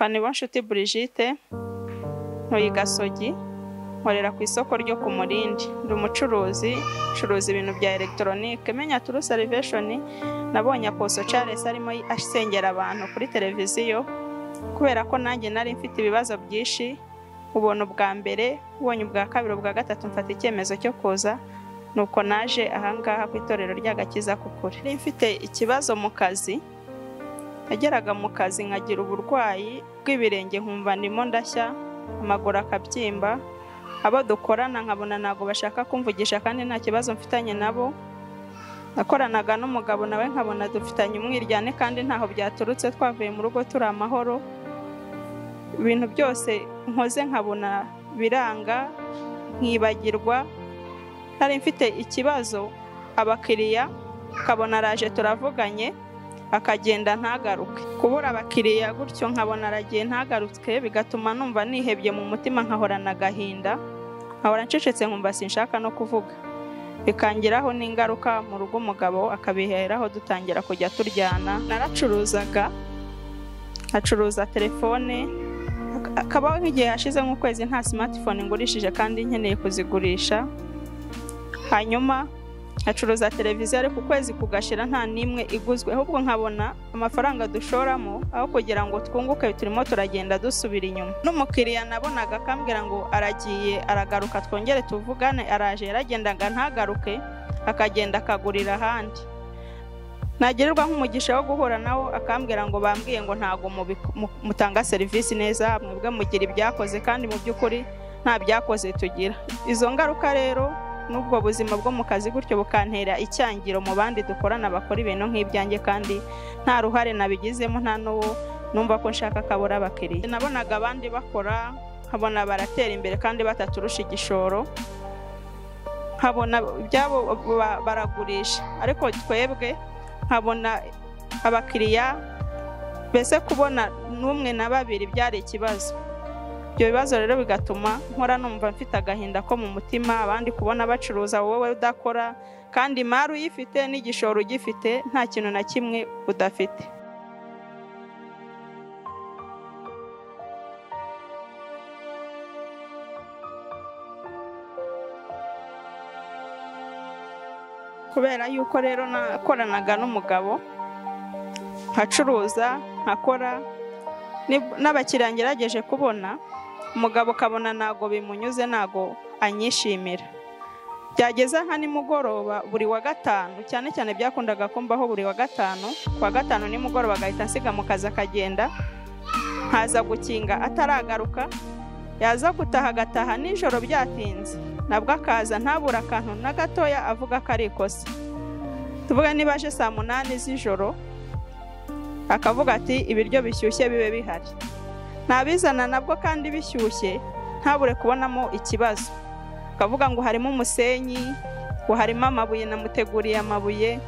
Nshuti Brigitte ntuye Gasogi nkorera ku isoko ryo ku Murindi ndi umucuruzi curuza ibintu bya electronique menya turu salvation nabonye Apostle Charles arimo asengera abantu kuri televiziyo kubera ko nanjye nari mfite ibibazo byinshi ubona bwa mbere ubonye bwa kabiri bwa gatatu mfata icyemezo cyo kuza nuko naje ahangaha ku itorero ry'agakiza kukuri nari mfite ikibazo mu kazi ageraga mu kazi nkagira uburwayi bw'ibirenge nkumva ndimo ndashya amaguru akabyimba abo dukorana nkabona nago bashaka kumvugisha kandi nta kibazo mfitanye nabo nakoranaga n'umugabo nawe nkabona dufitanye umwiryane kandi ntaho byaturutse twavuye mu rugo turi amahoro ibintu byose nkoze nkabona biranga nkibagirwa nari mfite ikibazo abakiriya kabona araje turavuganye akagenda ntagaruke kubura abakiriya gutyo nkabona aragiye ntagaruke bigatuma numva nihebye mu mutima nkahorana agahinda nkahora ncecetse nkumva sinshaka no kuvuga bikangiraho n'ingaruka mu rugo umugabo akabiheraho dutangira kujya turyana naracuruzaga acuruza telefone akabaho nk'igihe hashize nk'ukwezi nta smartphone ngurishije kandi nkeneye kuzigurisha hanyuma acuruza televiziyo ariko ukwezi kugashira nta nimwe iguzwe ahubwo nkabona amafaranga dushoramo aho kugira ngo twunguke turimo turagenda dusubira inyuma n'umukiriya nabonaga akambwira ngo aragiye aragaruka twongere tuvugane araje yaragendaga ntagaruke akagenda akagurira ahandi nagirirwa nk'umugisha wo guhura nawo akambwira ngo bambwiye ngo ntago mutanga serivisi neza mwebwe mugira ibyakoze kandi mu by'ukuri nta byakoze tugira izo ngaruka rero nubwo buzima bwo mu kazi gutyo bukantera icyangiro mu bandi dukorana bakora ibintu nk'ibyanjye kandi nta ruhare nabigizemo nta n'uwo numva ko nshaka kabura abakiriya nabonaga abandi bakora nkabona baratera imbere kandi bataturusha igishoro nkabona ibyabo baragurisha ariko twebwe nkabona abakiriya bese kubona n'umwe na babiri byari ikibazo ibyo bibazo rero bigatuma nkora numva mfite agahinda ko mu mutima abandi kubona bacuruza wowe udakora kandi imari uyifite n'igishoro ugifite nta kintu na kimwe udafite kubera yuko rero nakoranaga n'umugabo nkacuruza nkakora n'abakiriya ngerageje kubona umugabo kabona nago bimunyuze nago anyishimira byageza nka nimugoroba buri wa gatanu cyane cyane byakundaga kumbaho buri wa gatanu kwa gatanu nimugoroba agahita nsiga mu kazi akagenda haza gukinga ataragaruka yaza gutaha agataha nijoro byatinze nabwo akaza ntabura akantu na gatoya avuga ko ari ikosa tuvuga niba aje saa 8 z'ijoro akavuga ati ibiryo bishyushye bibe bihari nabizana nabwo kandi bishyushye ntabure kubonamo ikibazo akavuga ngo harimo umusenyi ngo harimo amabuye namuteguriye amabuye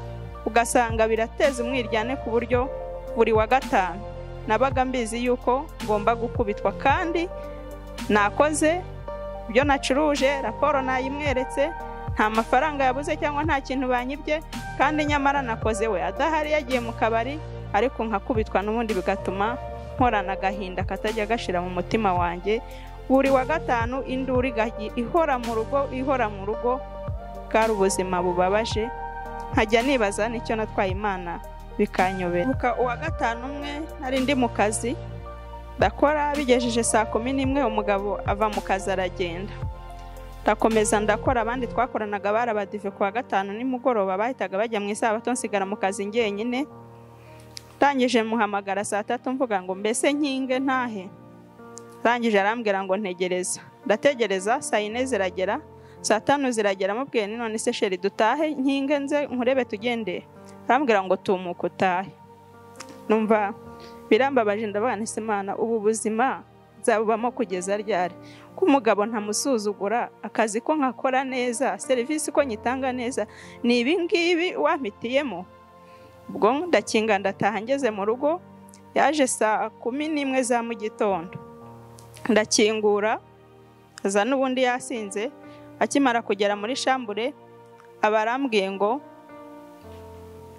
ugasanga birateza umwiryane ku buryo buri wa gatanu nabaga mbizi yuko ngomba gukubitwa kandi nakoze ibyo nacuruje raporo nayimweretse nta mafaranga yabuze cyangwa nta kintu banyibye kandi nyamara nakoze we adahari yagiye mu kabari ariko nkakubitwa n'ubundi bigatuma nkorana agahinda katajya gashira mu mutima wanjye buri wa gatanu induri ihora mu rugo bwari ubuzima bubabaje nkajya nibaza nicyo natwaye Imana bikanyobera uwa gatanu umwe nari ndi mu kazi ndakora bigejeje saa 11 umugabo ava mu kazi aragenda ndakomeza ndakora abandi twakoranaga barabadive ku wa gatanu nimugoroba bahitaga bajya mu isabato nsigara mu kazi ngenyine tangije muhamagara saa 3 mvuga ngo mbese nkinge ntahe tangije arambwira ngo ntegereza ndategereza saa 4 ziragera saa 5 ziragera mubwiye none se sheri dutahe nkinge nze nkurebe tugende arambwira ngo tumuka utahe numva birambabaje ndavuga nti Imana ubu buzima zabubamo kugeza ryari ko umugabo ntamusuzugura akazi ko nkakora neza serivisi ko nyitanga neza ni ibi ngibi wampitiyemo ubwo ndakinga ndataha ngeze mu rugo yaje saa 11 za mu gitondo ndakingura aza n'ubundi yasinze akimara kugera muri shambure abarambwiye ngo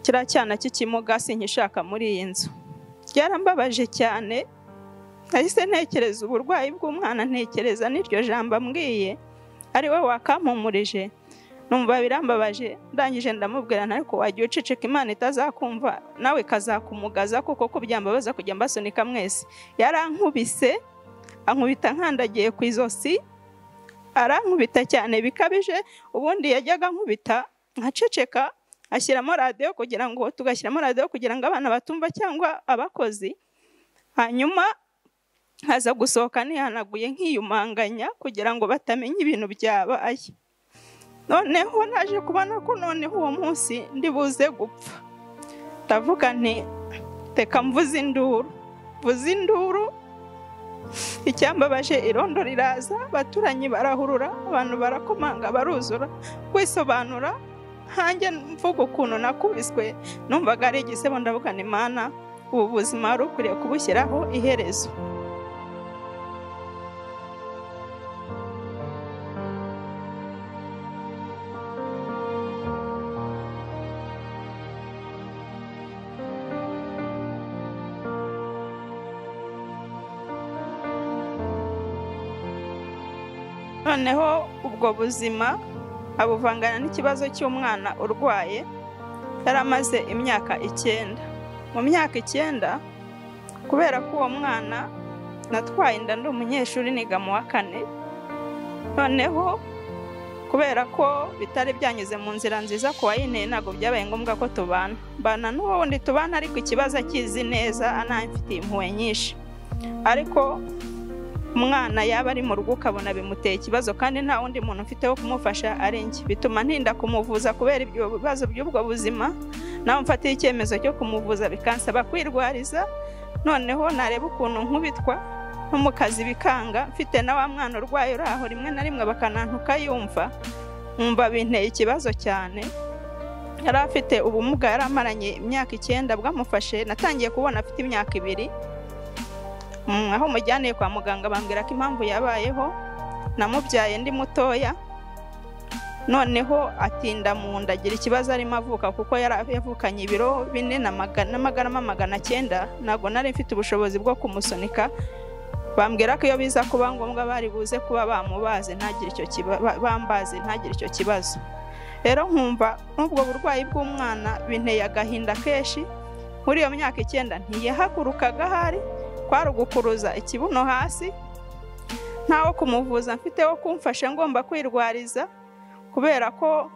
kira cyana cy'ikimuga sinkishaka muri iyi nzu byarambabaje cyane nahise ntekereza uburwayi bw'umwana, ntekereza n'iryo jambo ambwiye ari we wakampumurije, numva birambabaje. Ndangije ndamubwira ariko wagiye uceceka Imana itazakumva nawe ikazakumugaza kuko kubyambabaza kujya mbasunika mwese. Yarankubise, ankubita nkandagiye ku izosi, arankubita cyane bikabije. Ubundi yajyaga nkubita nkaceceka, ashyiramo radio kugira ngo tugashyiramo radio kugira ngo abana batumva cyangwa abakozi. Hanyuma haza gusohoka nihanaguye nkiyumanganya kugira ngo batamenya ibintu byabaye. Noneho naje kubona ko noneho uwo munsi ndibuze gupfa. Ndavuga nti teka mvuze induru. Icyambabaje irondo riraza, baturanyi barahurura, abantu barakomanga baruzura kwisobanura. Hanjye mvuga ukuntu nakubiswe, numvaga ari igisebo. Ndavuga nti Imana, ubu buzima wari ukwiriye kubushyiraho iherezo. Noneho ubwo buzima abuvangana n'ikibazo cy'umwana urwaye. Yaramaze imyaka 9. Mu myaka 9 kubera ko uwo mwana natwaye inda ndi umunyeshuri niga mu wa 4. Noneho kubera ko bitari byanyuze mu nzira nziza ko wayineye, ntago byabaye ngombwa ko tubana n'uwo wundi tubana, ariko ikibazo akizi neza, anamfitiye impuhwe nyinshi. Ariko umwana yaba ari mu rugo ukabona bimuteye ikibazo kandi nta wundi muntu ufite wo kumufasha ari njye, bituma ntinda kumuvuza kubera ibyo bibazo by'ubwo buzima. Nawe mfatiye icyemezo cyo kumuvuza bikansaba kwirwariza. Noneho nareba ukuntu nkubitwa nko mu kazi bikanga, mfite na wa mwana urwaye uri aho, rimwe na rimwe bakanantuka yumva, nkumva binteye ikibazo cyane. Yari afite ubumuga, yari amaranye imyaka 9 bwamufashe. Natangiye kubona afite imyaka 2. Aho mujyaniye kwa muganga bambwira ko impamvu yabayeho namubyaye ndi mutoya. Noneho atinda mu nda, agira ikibazo arimo avuka kuko yavukanye ibiro 4 n'amagarama 900. Ntabwo nari mfite ubushobozi bwo kumusunika. Bambwira ko iyo biza kuba ngombwa bari buze kuba bamubaze ntagire icyo bambaze ntagire icyo kibazo. Rero nkumva n'ubwo burwayi bw'umwana binteye agahinda keshi. Muri iyo myaka 9 ntiyahagurukaga, hari kwari ugukuruza ikibuno hasi, ntawo kumuvuza mfite wo kumfasha, ngomba kwirwariza kubera ko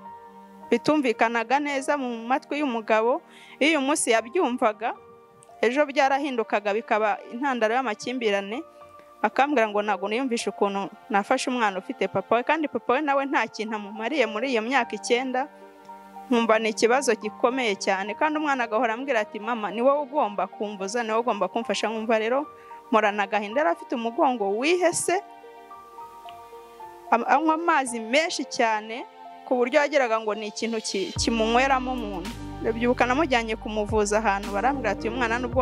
bitumvikanaga neza mu matwi y'umugabo. Iyo umunsi yabyumvaga, ejo byarahindukaga bikaba intandaro y'amakimbirane. Akambwira ngo ntago niyumvisha ukuntu nafashe umwana ufite papa we, kandi papa we nawe nta kintu amumariye muri iyo myaka 9. Nkumva ni ikibazo gikomeye cyane, kandi umwana agahora ambwira ati mama ni wowe ugomba kumvuza, ni wowe ugomba kumfasha. Nkumva rero murana agahinda. Yari afite umugongo wihese, anywa amazi menshi cyane ku buryo yageraga ngo ni ikintu kimunyweramo mu nda. Ndabyuka namujyanye kumuvuza ahantu, barambwira ati uyu mwana nubwo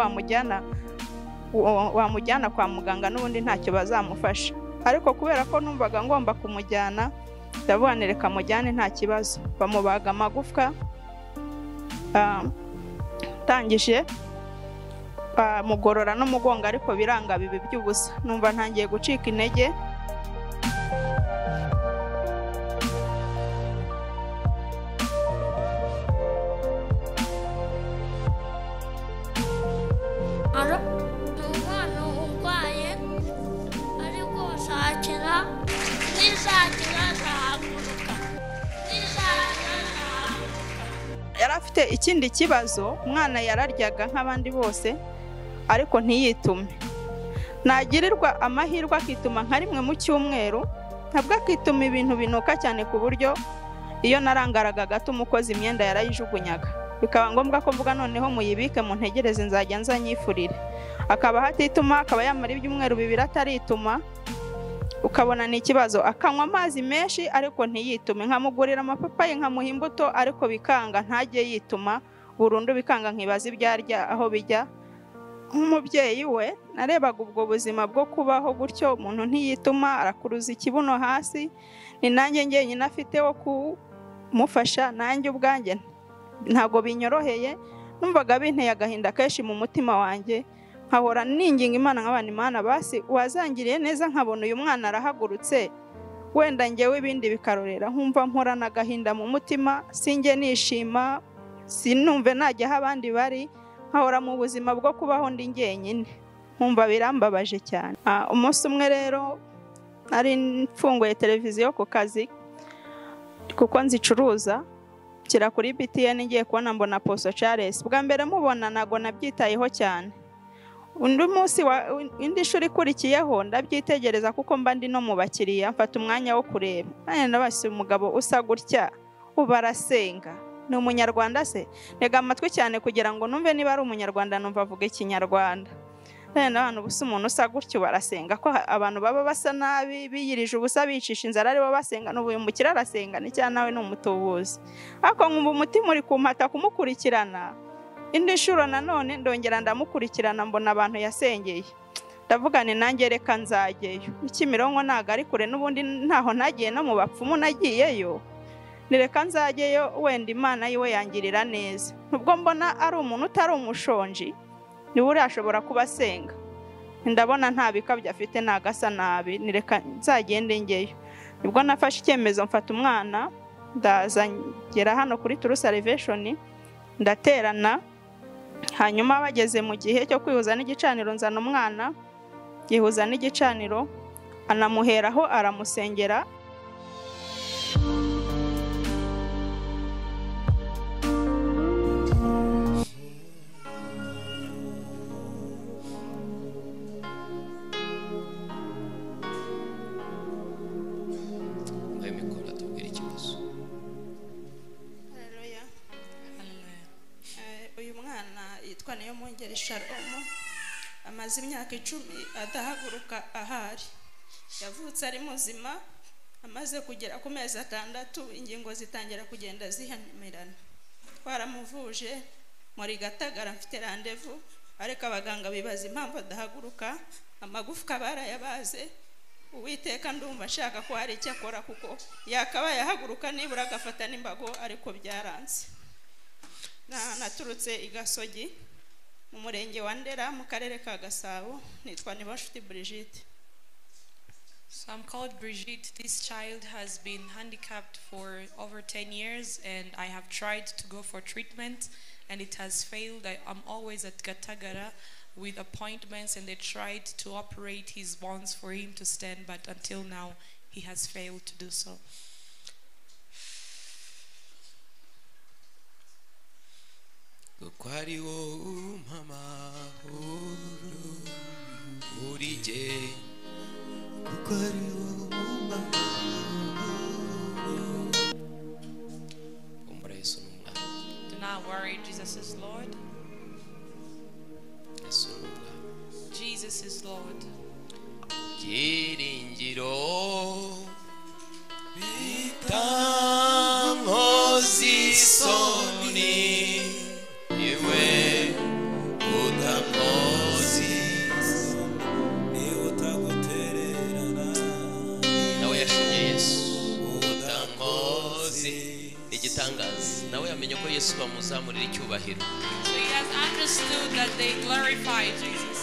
wamujyana kwa muganga n'ubundi ntacyo bazamufasha. Ariko kubera ko numvaga ngomba kumujyana, ndavuga reka mujyane nta kibazo. Bamubaga amagufwa, tangije mugorora n'umugongo, ariko biranga bibi by'ubusa. Numva ntangiye gucika intege. Yarafite ikindi kibazo, umwana yararyaga nk'abandi bose ariko ntiyitume. Nagirirwa amahirwe akituma nka rimwe mu cyumweru, ntabwo akituma ibintu binuka cyane ku buryo iyo narangaraga gato umukozi imyenda yarayijugunyaga. Bikaba ngombwa ko mvuga noneho muyibike mu ntegereze nzajya nzanyifurire. Akaba hatituma, akaba yamara ibyumweru 2 atarituma. Ukabona ni ikibazo. Akanywa amazi menshi ariko ntiyitume. Nkamugurira amapapayi nkamuha imbuto ariko bikanga, ntajye yituma burundu. Bikanga nkibaza ibyarya aho bijya. Nk'umubyeyi we narebaga ubwo buzima bwo kubaho gutyo, umuntu ntiyituma, arakuruza ikibuno hasi. Ni nanjye ngenyine afite wo kumufasha, nanjye ubwanjye ntago binyoroheye. Numvaga binteye agahinda kenshi mu mutima wanjye nkahora ninginga Imana nk'abana, Imana basi wazangiriye neza nkabona uyu mwana arahagurutse, wenda njyewe ibindi bikarorera, nkumva mporana agahinda mu mutima, sinjye nishima, sinumve najya aho abandi bari, nkahora mu buzima bwo kubaho ndi njyenyine, nkumva birambabaje cyane. Umunsi umwe rero nari mfunguye televiziyo ku kazi kuko nzicuruza, kira kuri BTN ngiye kubona mbona Passcode. Bwa mbere mubona nago nabyitayeho cyane. Undi munsi indi shuri kurikiyeho ndabyitegereza kuko mba ndi no mu bakiriya, mfata umwanya wo kureba. Nabase umugabo usa gutya ubarasenga, ni umunyarwanda se? Ntega amatwi cyane kugira ngo numve niba ari umunyarwanda, numva avuga ikinyarwanda. N'abantu busa umuntu usa gutyo barasenga, ko abantu baba basa nabi biyirije ubusa bicisha inzara aribo basenga, n'ubuye mukira arasenga ni cyane nawe n'umutubuzi. Ariko nkumva umutima uri kumpata kumukurikirana. Indi shuro nanone ndongera ndamukurikirana, mbona abantu yasengeye, ndavuga ni nanjye reka nzageyo. Kimironko ntago ari kure, n'ubundi ntaho nagiye, no mu bapfumu nagiyeyo, nireka nzageyo, wenda Imana yiwe yangirira neza. Nubwo mbona ari umuntu utari umushonji, niwe urashobora kubasenga, ndabona nta bikabyo afite, nagasa nabi, nireka nzagende ngeyo. Nibwo nafashe icyemezo, mfata umwana ndaza ngera hano kuri Turarize, ndaterana. Hanyuma bageze mu gihe cyo kwihuza n'igicaniro, nzana umwana yihuza n'igicaniro, anamuheraho aramusengera. Amaze imyaka 10 adahaguruka ahari. Yavutse ari muzima, amaze kugera ku mezi 6 ingingo zitangira kugenda zihamirana. Twaramuvuje muri Gatagara, mfite rendezvous, ariko abaganga bibaza impamvu adahaguruka, amagufwa barayabaze. Uwiteka ndumva ashaka ko hari Cyakora, kuko yakabaye ahaguruka nibura agafata n'imbago, ariko byaranze. Naturutse Igasogi mu murenge wa Ndera mu karere ka Gasabo, nitwa Brigitte. So I'm called Brigitte. This child has been handicapped for over 10 years, and I have tried to go for treatment and it has failed. I'm always at Gatagara with appointments, and they tried to operate his bones for him to stand, but until now he has failed to do so. Kwari wo amahoro urije, kwari wo amahoro. Yesu n'umwami. Do not worry, Jesus is Lord. Yesu n'umwami. Jesus is Lord. Byiringiro bitankoze isoni, iwe utakoze niwe utagutererana, nawe yashimye Yesu utakoze. Igitangaza nawe yamenye ko Yesu bamuzamurira icyubahiro. So he has understood that they glorify Jesus.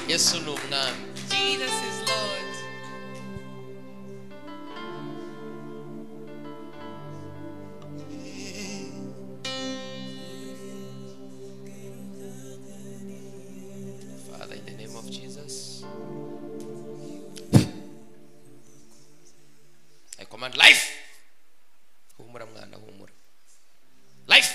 Yesu n'umwami. Jesus is Lord. Father, in the name of Jesus, I command life. Humura mwana, humura. Life.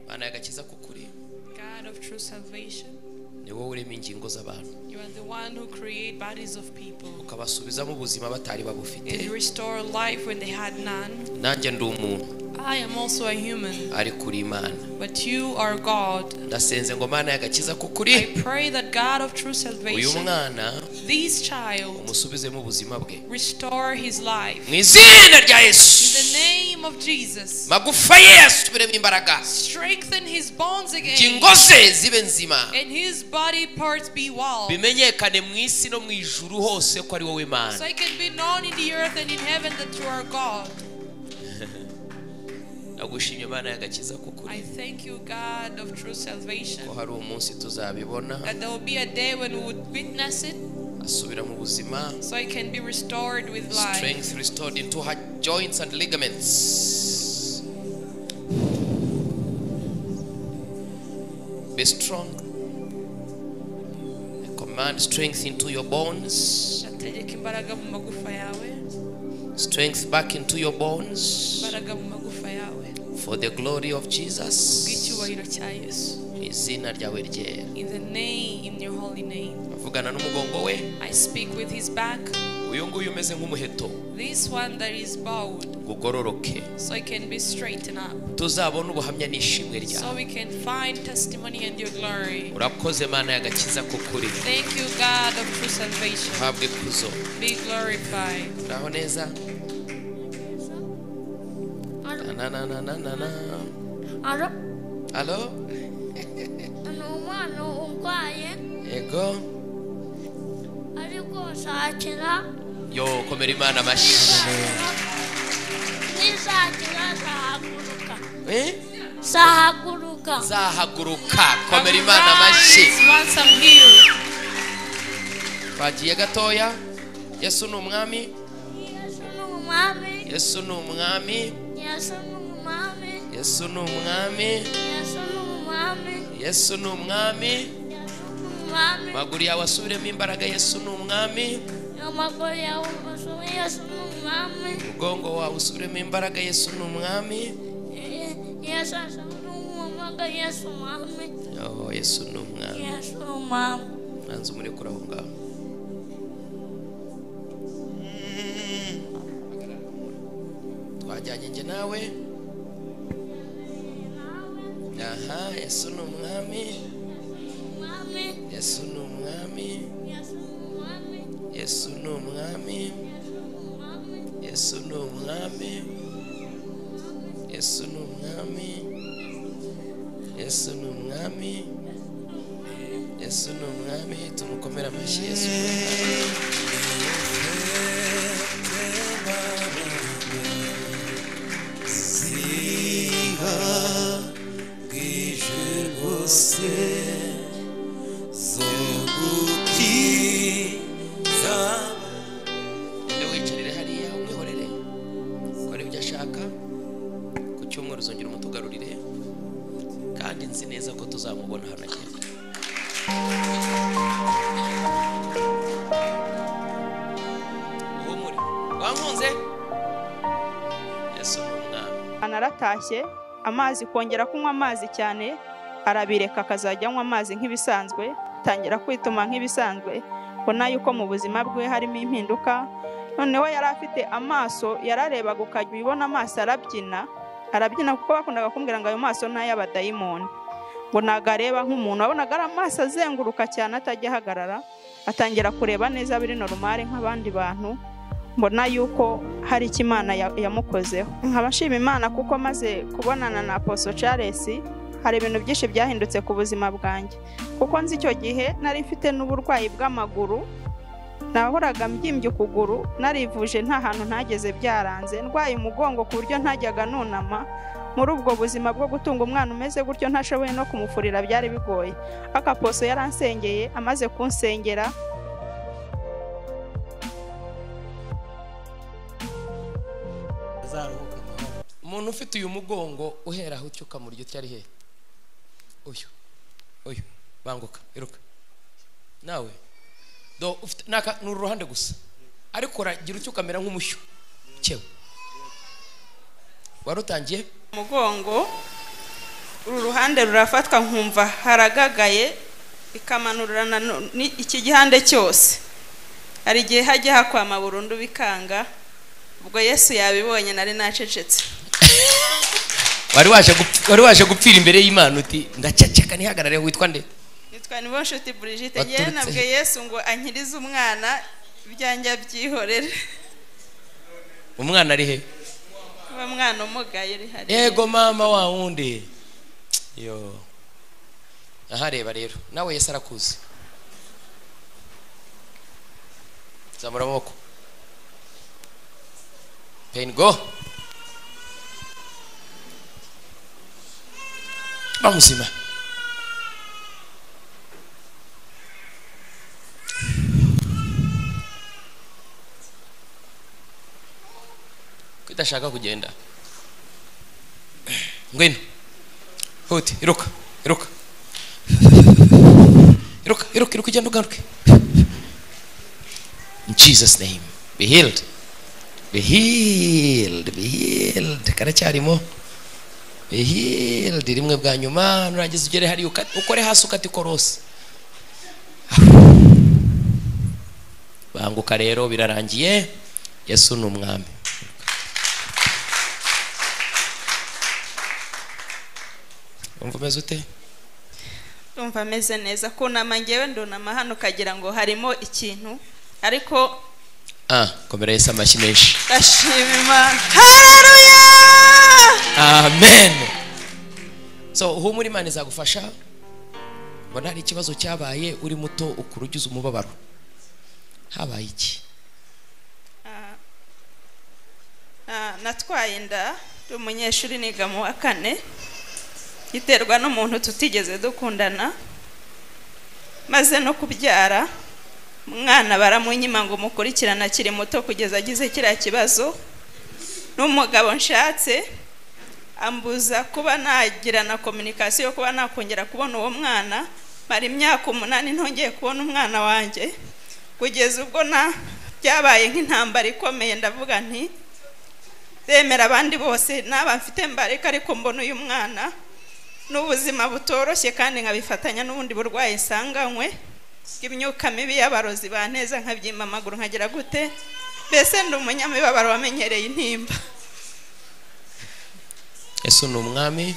Mana yagakiza kukuri. God of true salvation. Ni wowe urema ingingo z'abantu. You are the one who create bodies of people. Ukabasubiza mu buzima batari babufite. And restore life when they had none. Nanjye ndi umuntu. I am also a human. Ari kuri Imana. But you are God. Ndasenze ngo Mana yagakiza kukuri. I pray that God of true salvation. Uyu mwana this child umusubize mu buzima bwe. Restore his life. Mu izina rya Yesu. the name of Jesus. magufa ye asubiremo imbaraga, Strengthen his bones again. ingingo ze zibe nzima, And his body parts be well. bimenyekane mu isi no mu ijuru hose ko ari wowe Mana. So it can be known in the earth and in heaven that you are God. Nagushimye Mana y'agakiza ko I kuri, thank you, God of true salvation, ko hari umunsi tuzabibona that there will be a day when we would witness it, asubira mu buzima, so it can be restored with life. strength restored into her joints and ligaments. Be strong. I command strength into your bones, Ndategeka imbaraga mu magufa yawe, strength back into your bones, imbaraga mu magufa yawe, for the glory of Jesus. bw'icyubahiro cya Yesu. Izina ryawe ryera. In the name, in your holy name. Avugana n'umugongo we, I speak with his back, uyu nguyu umeze nk'umuheto, this one that is bowed, gugororoke, so it can be straightened up, tuzabona ubuhamya n'ishimwe so ryawe. we can find testimony and your glory. Urakoze Mana y'agakiza ko kuri, Thank you, God of true salvation. habwe kuzo. Be glorified. Uraho neza? Na na na na na na. Alo, Alo? ni umwana urwaye Ego. ariko sakira Yo, komera Imana amashyi. nisakira zahaguruka Eh? zahaguruka Zahaguruka, komera Imana amashyi. Once I'm healed. Bagiye gatoya. Yesu ni umwami. Yesu ni umwami Yesu ni umwami. Yesu ni umwami Yesu ni umwami. Yesu ni umwami Yesu ni umwami. Yesu ni umwami Maguru yawe asubiremo imbaraga. Yesu ni umwami. amaguru yawe umusore Yesu ni umwami Umugongo wawe usubiremo imbaraga. Yesu ni umwami. Yesu ni umwami Yesu umwami Oh, Yesu ni umwami. Yesu umwami Nanze umurekura aho ngaho. Twajyanye njye nawe. Aha, Yesu ni umwami. umwami Yesu ni umwami. Yesu ni umwami Yesu ni umwami. Yesu ni umwami. Yesu ni umwami. Yesu ni umwami. Yesu ni umwami. Tumukomere amashyi. Yesu ni umwami. Ende wicarire hariya umwihorere, ukora ibyo ashaka. Ku cyumweru uzongera umutugarurire, kandi nzi neza ko tuzamubona hano agiye. Uhumure, wankunze? Yesu ni umwami. Naratashye amazi, kongera kunywa amazi cyane arabireka, akazajya anywa amazi nk'ibisanzwe, tangira kwituma nk'ibisanzwe, mbona yuko mu buzima bwe harimo impinduka. Noneho yari afite amaso yararebaga ukajya ubibona amaso arabyina, kuko bakundaga kumbwira ngo ayo maso ni ay'abadayimoni, ngo ntago areba nk'umuntu. Wabonaga ari amaso azenguruka cyane atajya ahagarara, atangira kureba neza biri normal nk'abandi bantu. Mbona yuko hari icyo Imana yamukozeho. Nkaba nshima Imana kuko maze kubonana na Apostle Charles, hari ibintu byinshi byahindutse ku buzima bwanjye, kuko nzi icyo gihe nari mfite n'uburwayi bw'amaguru, nahoraga mbyimbye ukuguru, narivuje nta hantu ntageze byaranze, ndwaye umugongo ku buryo ntajyaga nunama. Muri ubwo buzima bwo gutunga umwana umeze gutyo ntashoboye no kumufurira byari bigoye. Apostle yaransengeye, amaze kunsengera Umuntu ufite uyu mugongo uhera aho ucyuka mu ryo cyari he? Uyu banguka iruka nawe do ufite naka n'uruhande gusa, ariko ragira ucyuka mera nk'umushyo cyewe. Warutangiye umugongo, uru ruhande rurafatwa nkumva haragagaye, ikamanurana iki gihande cyose. Hari igihe hajya hakwama burundu bikanga, ubwo Yesu yabibonye nari nacecetse. wari waje gupfira imbere y'Imana uti ndaceceka nihagarare. Witwa nde? Nitwa Nibonshuti Brigitte. Ngiye nabwe Yesu ngo ankirize umwana, ibyanjye byihorere. Umwana ari he? umwana umugaye uri hari. Yego mama wa wundi. Yo. Aha reba rero. Nawe Yesu arakuzi. Zamura amaboko. Pain go. Bamuzima. Kudashaka kugenda. Ngwino. Huti, iruka. Iruka ugenda ugaruke. In Jesus name. Be healed. Be healed. Be healed. Karacyarimo. Be healed. Rimwe bwa nyuma nurangiza ugere hari ukore hasi ukati korose. Banguka rero birarangiye. Yesu ni umwami. Umva meze ute? Umva meze neza kunama ngewe ndonama hano kagira ngo harimo ikintu ariko komera Yesu amashyi menshi. Ndashima Imana. Haleluya. Amen. So humura Imana izagufasha. Mbona hari ikibazo cyabaye uri muto ukurugiza umubabaro. Habaye iki? Natwaye inda umunyeshuri niga mu wa 4 giterwa n'umuntu tutigeze dukundana maze no kubyara umwana baramunyima ngo mukurikirana kiri muto kugeza agize kiriya kibazo n'umugabo nshatse ambuza kuba nagirana communication kuba nakongera kubona uwo mwana mari imyaka 8 ntongeye kubona umwana wanjye kugeza ubwo byabaye nk'intambara ikomeye ndavuga nti bemera abandi bose naba mfite mbareka ariko mbona uyu mwana n'ubuzima butoroshye kandi nkabifatanya n'ubundi burwayi sanganywe bw'imyuka mibi y'abarozi baneza nkabyima amaguru nkagira gute bese ndi umunyamibabaro wamenyereye intimba. Yesu ni umwami.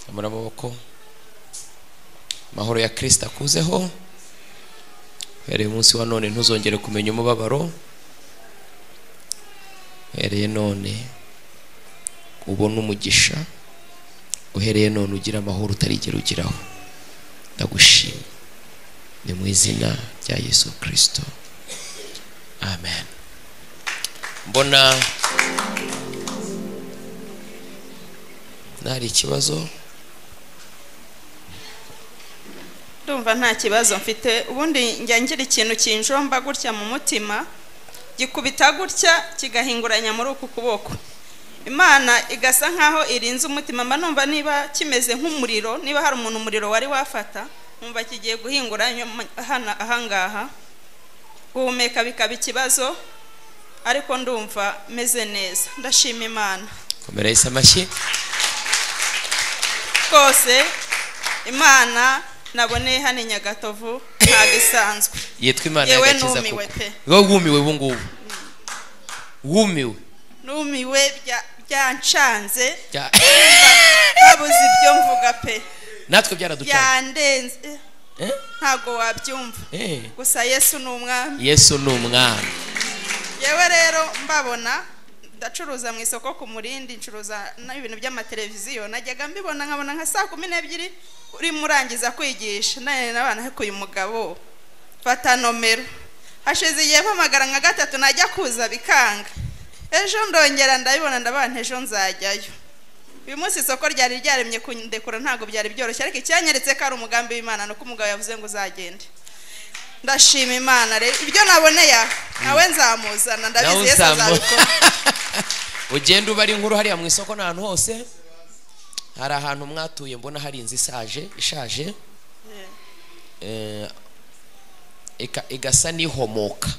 Amara amaboko. Amahoro ya Kristo akuzeho. Uhereye umunsi wa none ntuzongere kumenya umubabaro. Uhereye none ubona umugisha. Uhereye none ugira amahoro utarigera ugiraho. Ndagushimye ni mu izina rya Yesu Kristo. Amen. Mbona nari ikibazo. Ndumva nta kibazo mfite ubundi njya ngira ikintu kinjomba gutya mu mutima gikubita gutya kigahinguranya muri uku kuboko. Imana igasa nkaho irinze umutima mba numva niba kimeze nk'umuriro niba hari umuntu umuriro wari wafata numva kigiye guhinguranya ahangaha guhumeka bikaba ikibazo ariko ndumva meze neza. Ndashima Imana. Komera Yesu amashyi. Kose Imana nabone hano Nyagatovu ntagisanzwe. Yitwa Imana yagakiza kuko. Wowe wumiwe bungubu. Wumiwe. Numiwe byancanze. Habuze ibyo mvuga pe. Natwe byaraducanye. Yandenze. Ntago wabyumva. Gusa Yesu ni umwami. Yesu ni umwami. Yewe rero mbabona ndacuruza mu isoko ku Murindi ncuruza n'ibintu by'amateleviziyo najyaga mbibona nkabona nka saa 12 uri murangiza kwigisha naye nabana he kuyu mugabo fata nomero hashize igihe mpamagara nka 3 najya kuza bikanga ejo ndongera ndabibona ndabana ejo nzajyayo. Uyu munsi isoko ryari ryaremye kundekura ntago byari byoroshye ariko icyanyeretse ko ari umugambi w'Imana no kumugabo yavuze ngo uzagende. Ndashima Imana rero ibyo naboneye nawe nzamuzana ndabizi Yesu azabikora. Ugenda ubari inkuru hariya mu isoko n'ahantu hose hari ahantu mwatuye mbona hari inzu ishaje igasa nihomoka.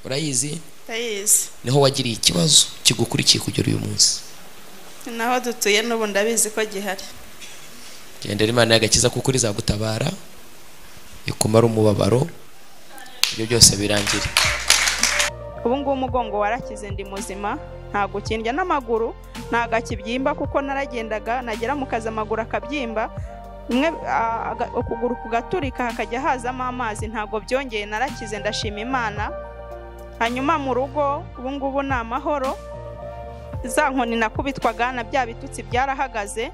Urayizi? Ndayizi. Niho wagiriye ikibazo kigukurikiye kugera uyu munsi. Naho dutuye n'ubu ndabizi ko gihari. Gendera Imana yagakiza kuko rizagutabara ikumara umubabaro ibyo byose birangira. Ubu ngubu umugongo warakize ndi muzima ntago kindya n'amaguru ntago akibyimba kuko naragendaga nagera mu kazi amaguru akabyimba ukuguru kugaturika hakajya hazamo amazi ntago byongeye narakize ndashima Imana. Hanyuma mu rugo ubu ngubu ni amahoro, za nkoni nakubitwaga na bya bitutsi byarahagaze.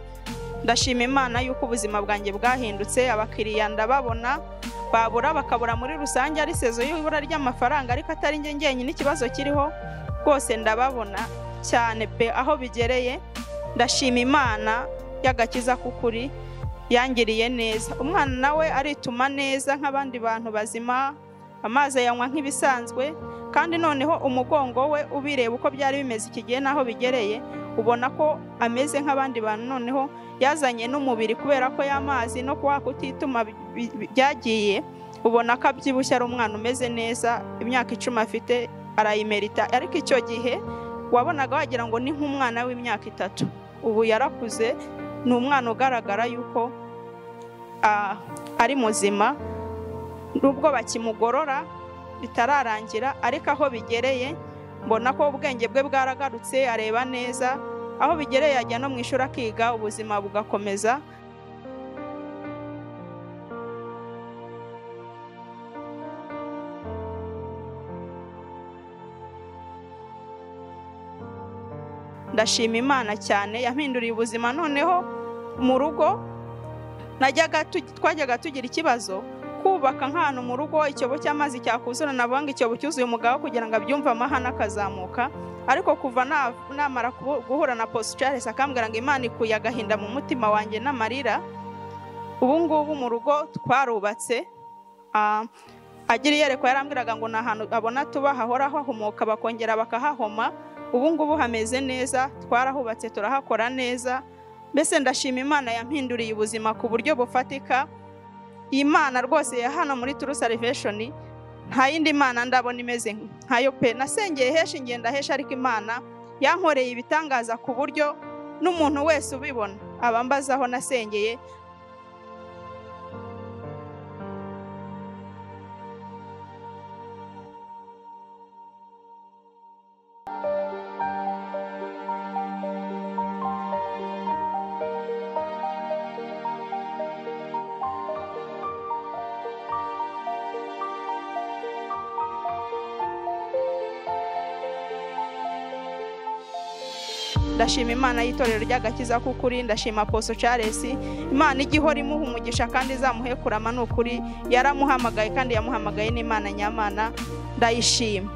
Ndashima Imana yuko ubuzima bwanjye bwahindutse, abakiriya ndababona babura bakabura muri rusange ari sezo y'ibura ry'amafaranga ariko atari nge ngenyine ikibazo kiriho rwose ndababona cyane pe aho bigereye. Ndashima Imana y'agakiza k'ukuri yangiriye neza. Umwana nawe arituma neza nk'abandi bantu bazima, amazi yanywa nk'ibisanzwe kandi noneho umugongo we ubireba uko byari bimeze iki gihe naho bigereye ubona ko ameze nk'abandi bantu. Noneho yazanye n'umubiri kubera ko y'amazi no kwa kutituma byagiye ubona ko abyibushye ari umwana umeze neza. Imyaka 10 afite arayimerita ariko icyo gihe wabonaga wagira ngo ni nk'umwana w'imyaka 3. Ubu yarakuze ni umwana ugaragara yuko ari muzima nubwo bakimugorora bitararangira ariko aho bigereye mbona ko ubwenge bwe bwaragarutse areba neza. Aho bigereye ajya no mu ishuri akiga ubuzima bugakomeza. Ndashima Imana cyane yampinduriye ubuzima. Noneho mu rugo twajyaga tugira ikibazo kubaka nk'ahantu mu rugo icyobo cy'amazi cyakuzura nabanga icyobo cyuzuye umugabo kugira ngo abyumve amahana akazamuka. Ariko kuva namara guhura na Passcode akambwira ngo Imana ikuye agahinda mu mutima wanjye n'amarira. Ubu ngubu mu rugo twarubatse, agira iyerekwa yarambwiraga ngo ni ahantu abona tuba hahora hahumuka bakongera bakahahoma. Ubu ngubu hameze neza, twarahubatse turahakora neza. Mbese ndashima Imana yampinduriye ubuzima ku buryo bufatika. Imana rwose ya hano muri Turarize nta yindi Imana ndabona imeze nkayo pe. Nasengeye henshi ngenda henshi ariko Imana yankoreye ibitangaza ku buryo n'umuntu wese ubibona abambazaho nasengeye. Ndashima Imana y'itorero ry'agakiza k'ukuri, ndashima Passcode. Imana igihora imuha umugisha kandi izamuhe kurama n'ukuri. Yaramuhamagaye kandi yamuhamagaye n'Imana nyamana, ndayishima.